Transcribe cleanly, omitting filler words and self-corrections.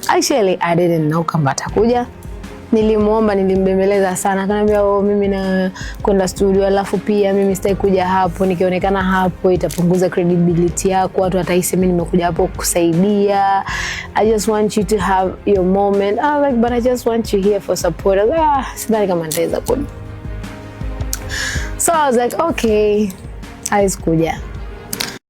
Actually, I didn't know kama atakuja. Nilimuomba, nilimbembeleza sana. Akaniambia mimi na kwenda studio, alafu pia mimi sitaki kuja hapo. Nikionekana hapo itapunguza credibility yako, watu watahisi mimi nimekuja hapo kusaidia. I just want you to have your moment. I'm like, but I just want you here for support. Sidhani kama nitaweza kuja. So I was like, okay, haiwezi kuja.